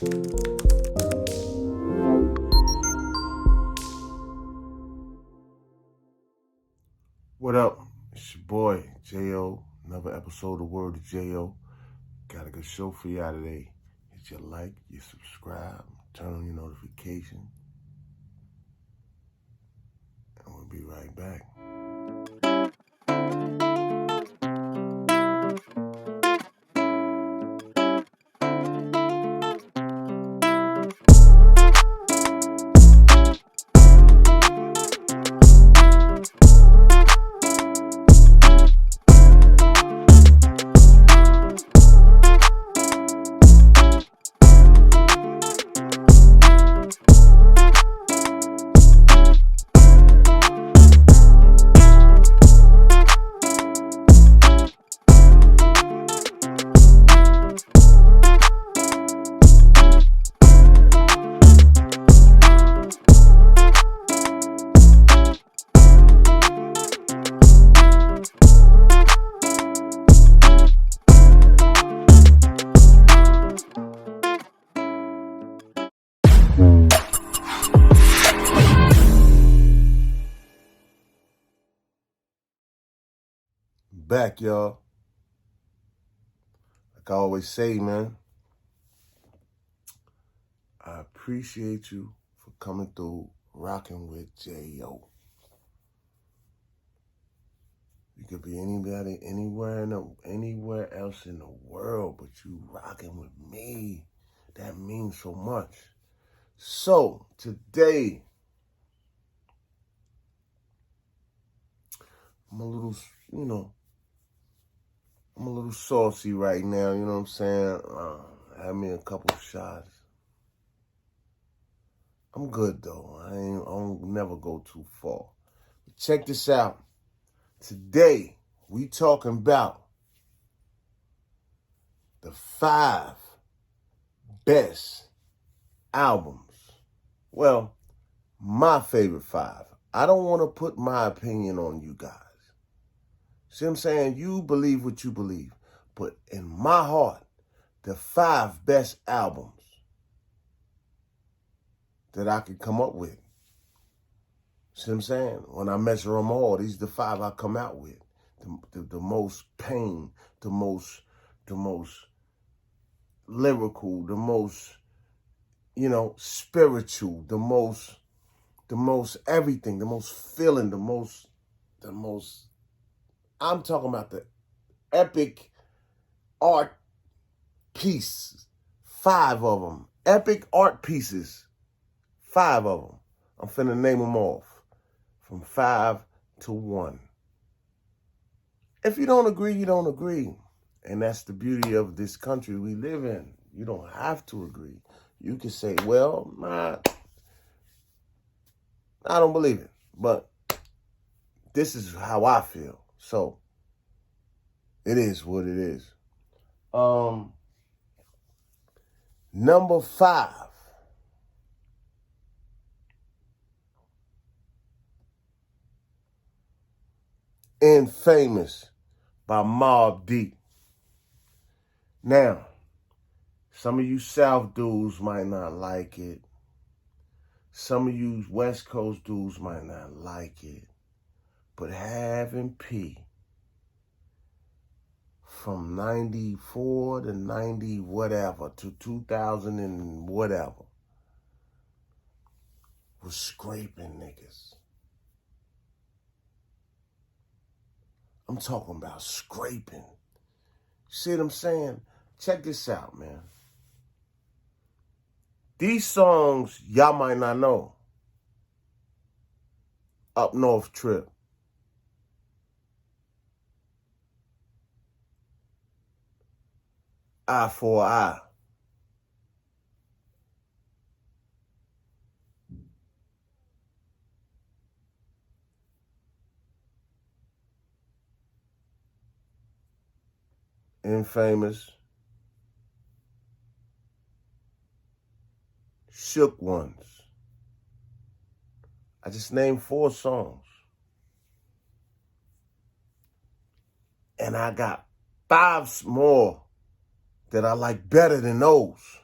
What up? It's your boy, J.O. Another episode of Word to J.O. Got a good show for y'all today. Hit your like, your subscribe, turn on your notification. And we'll be right back. Back, y'all. Like I always say, man, I appreciate you for coming through, rocking with J.O. You could be anybody, anywhere else in the world, but you rocking with me. That means so much. So, today, I'm a little saucy right now, you know what I'm saying? Have me a couple shots. I'm good, though. I don't never go too far. But check this out. Today, we talking about the 5 best albums. Well, my favorite 5. I don't want to put my opinion on you guys. See what I'm saying? You believe what you believe. But in my heart, the 5 best albums that I could come up with. See what I'm saying? When I measure them all, these are the 5 I come out with. The most pain, the most lyrical, the most, spiritual, the most everything, the most feeling, the most, I'm talking about the epic art piece. 5 of them. Epic art pieces. 5 of them. I'm finna name them off. From 5 to 1. If you don't agree, you don't agree. And that's the beauty of this country we live in. You don't have to agree. You can say, well, I don't believe it. But this is how I feel. So, it is what it is. Number 5. Infamous by Mobb Deep. Now, some of you South dudes might not like it. Some of you West Coast dudes might not like it. But having P from 94 to 90 whatever to 2000 and whatever was scraping niggas. I'm talking about scraping. See what I'm saying? Check this out, man. These songs y'all might not know. Up North Trip. Eye for Eye. Infamous. Shook Ones. I just named 4 songs. And I got 5 more that I like better than those.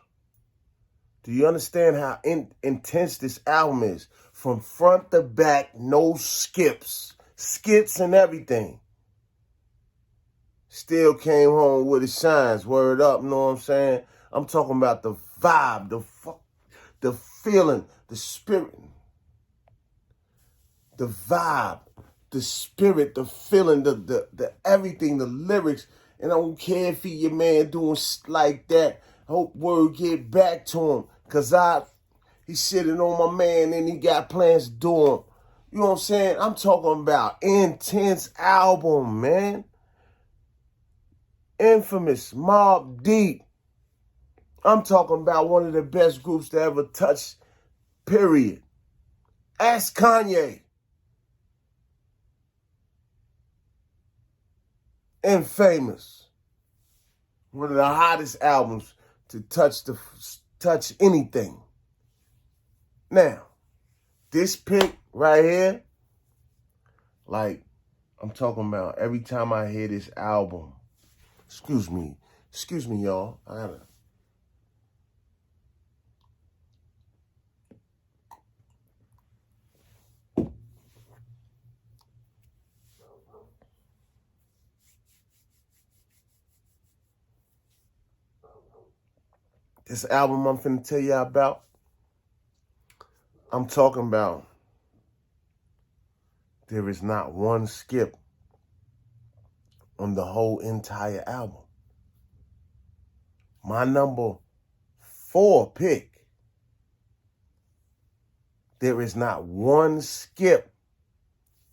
Do you understand how intense this album is? From front to back, no skips. Skits and everything. Still came home with his shines. Word up, know what I'm saying? I'm talking about the vibe, the feeling, the spirit. The vibe, the spirit, the feeling, the everything, the lyrics. And I don't care if he your man doing like that. I hope word get back to him. Cause he's sitting on my man and he got plans to do him. You know what I'm saying? I'm talking about intense album, man. Infamous, Mobb Deep. I'm talking about one of the best groups to ever touch, period. Ask Kanye. And Famous. One of the hottest albums to touch anything. Now, this pick right here, like, I'm talking about every time I hear this album, excuse me, y'all. This album I'm finna tell you about, I'm talking about there is not one skip on the whole entire album. My number 4 pick, there is not one skip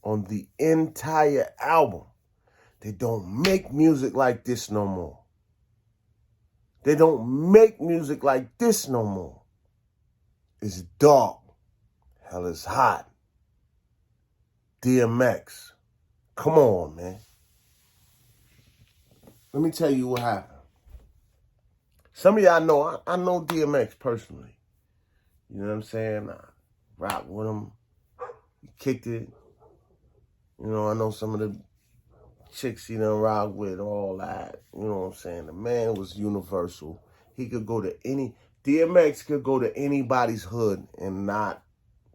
on the entire album. They don't make music like this no more. They don't make music like this no more. It's dark. Hell is hot. DMX. Come on, man. Let me tell you what happened. Some of y'all know, I know DMX personally. You know what I'm saying? I rock with him. He kicked it. You know, I know some of the chicks he done rock with, all that. You know what I'm saying? The man was universal. He could go to DMX could go to anybody's hood and not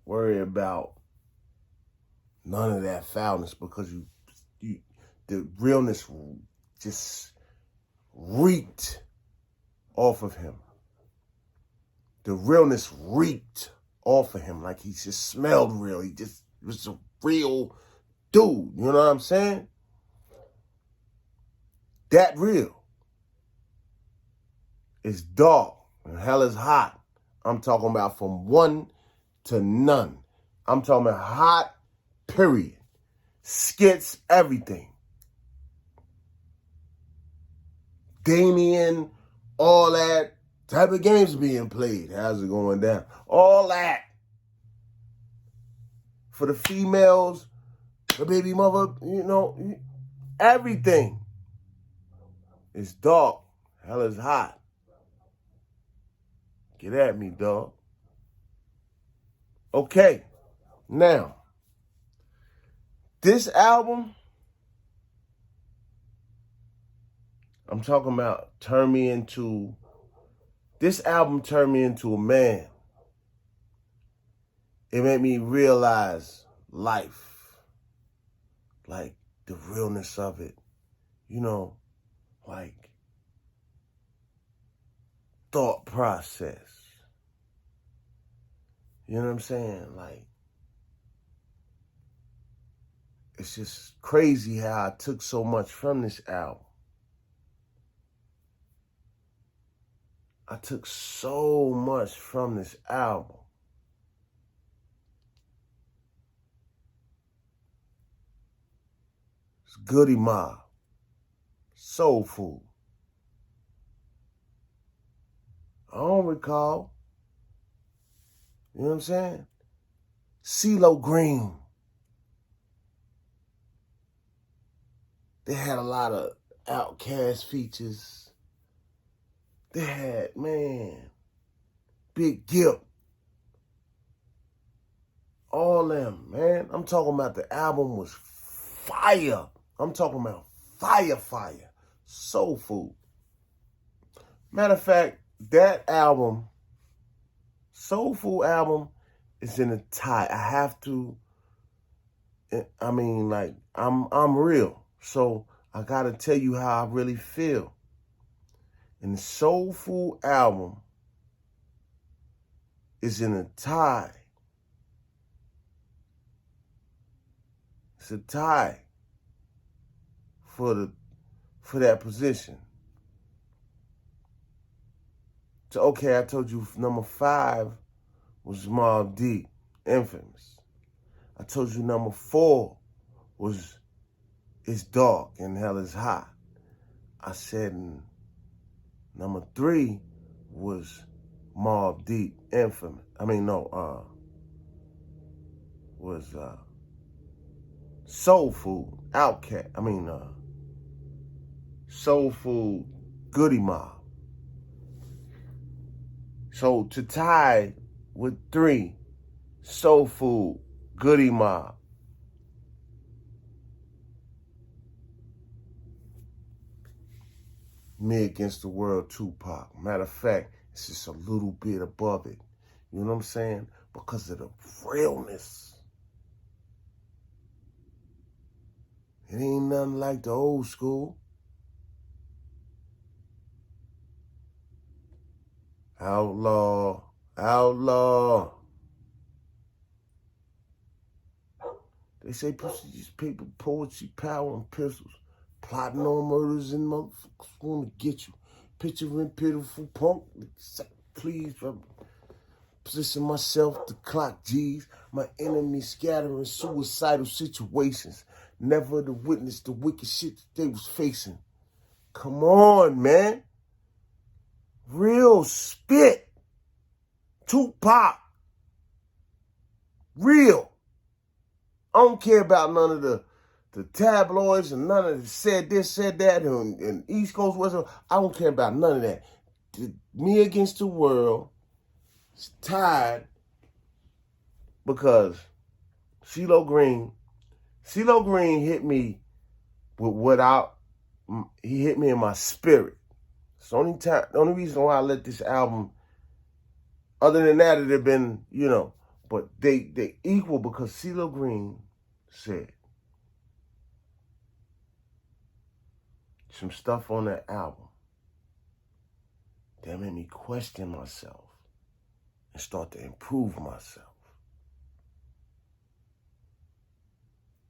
worry about none of that foulness because the realness just reeked off of him. The realness reeked off of him like he just smelled real. He just was a real dude. You know what I'm saying? That real. It's dark and hell is hot. I'm talking about from one to none. I'm talking about hot, period. Skits, everything. Damien, all that type of games being played. How's it going down? All that. For the females, the baby mother, you know, everything. It's dark. Hell is hot. Get at me, dog. Okay. Now, this album, I'm talking about this album turned me into a man. It made me realize life. Like the realness of it. You know, like thought process. You know what I'm saying? Like, it's just crazy how I took so much from this album. I took so much from this album. It's Goody Mob. Soul Food. I don't recall. You know what I'm saying? CeeLo Green. They had a lot of Outkast features. They had, man, Big Gip. All them, man. I'm talking about the album was fire. I'm talking about fire. Soul Food. Matter of fact, that album Soulful album is in a tie. I have to. I mean, like I'm real, so I gotta tell you how I really feel. And the Soulful album is in a tie. It's a tie for that position. So okay, I told you number 5 was Mobb Deep, Infamous. I told you number 4 was It's Dark and Hell Is Hot. I said number 3 was Mobb Deep, Infamous. Was Soul Food, Outcast. Soul Food, Goody Mob. So to tie with 3, Soul Food, Goody Mob. Me Against the World, Tupac. Matter of fact, it's just a little bit above it. You know what I'm saying? Because of the realness. It ain't nothing like the old school. Outlaw, outlaw. They say people, poetry, power, and pistols. Plotting on murders and motherfuckers want to get you. Picturing pitiful punk. Please, position myself to clock G's. My enemies scattering suicidal situations. Never to witness the wicked shit that they was facing. Come on, man. Real spit. Tupac. Real. I don't care about none of the tabloids and none of the said this, said that, and East Coast, West Coast. I don't care about none of that. Me Against the World is tied because CeeLo Green hit me with he hit me in my spirit. It's the only reason why I let this album, other than that, it had been, but they equal because CeeLo Green said some stuff on that album that made me question myself and start to improve myself.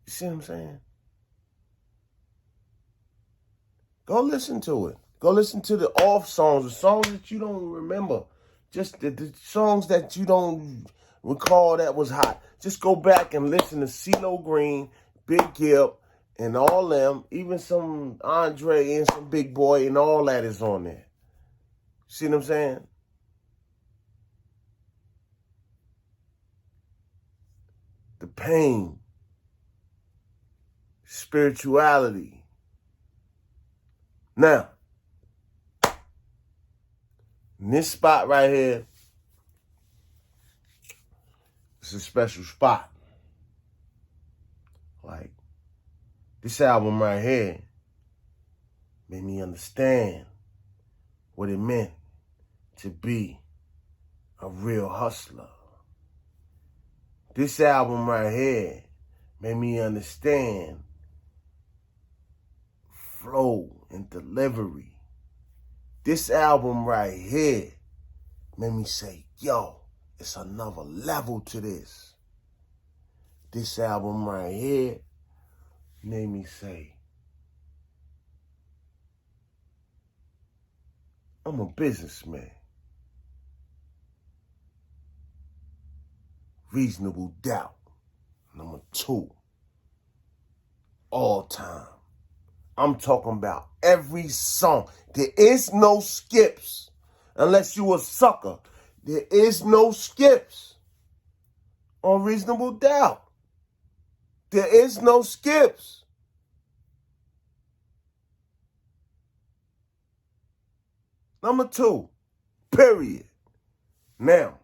You see what I'm saying? Go listen to it. Go listen to the off songs, the songs that you don't remember. Just the songs that you don't recall that was hot. Just go back and listen to CeeLo Green, Big Gip, and all them. Even some Andre and some Big Boy and all that is on there. See what I'm saying? The pain, spirituality. Now, in this spot right here, it's a special spot. Like, this album right here made me understand what it meant to be a real hustler. This album right here made me understand flow and delivery. This album right here made me say, yo, it's another level to this. This album right here made me say, I'm a businessman. Reasonable Doubt, number 2, all time. I'm talking about every song. There is no skips. Unless you a sucker. There is no skips on Reasonable Doubt. There is no skips. Number 2, period. Now,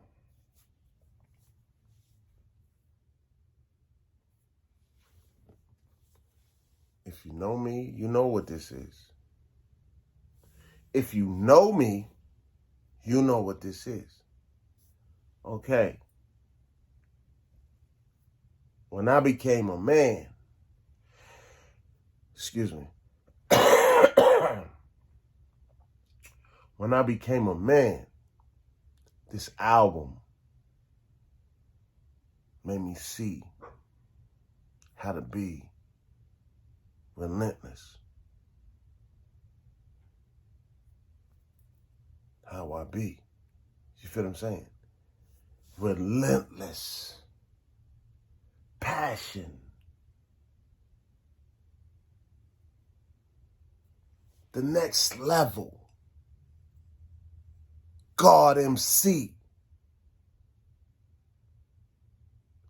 if you know me, you know what this is. If you know me, you know what this is. Okay. When I became a man, excuse me, when I became a man, this album made me see how to be relentless. How I be. You feel what I'm saying? Relentless. Passion. The next level. God MC.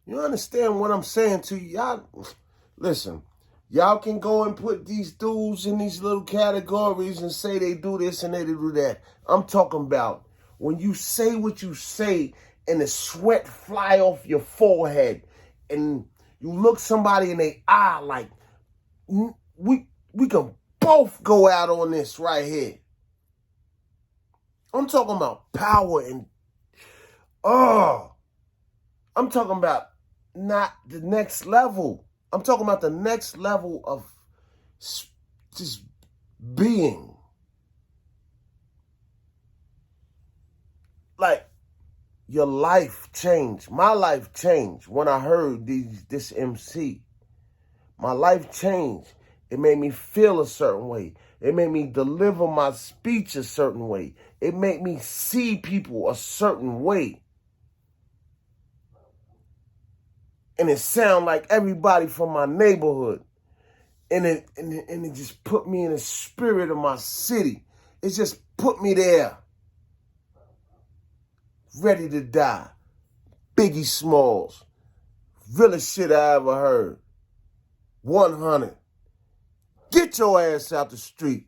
You understand what I'm saying to you? Y'all, listen, y'all can go and put these dudes in these little categories and say they do this and they do that. I'm talking about when you say what you say and the sweat fly off your forehead and you look somebody in their eye like, we can both go out on this right here. I'm talking about power and, I'm talking about not the next level. I'm talking about the next level of just being. Like, your life changed. My life changed when I heard this MC. My life changed. It made me feel a certain way. It made me deliver my speech a certain way. It made me see people a certain way. And it sounded like everybody from my neighborhood. And it just put me in the spirit of my city. It just put me there. Ready to die. Biggie Smalls. Realest shit I ever heard. 100. Get your ass out the street.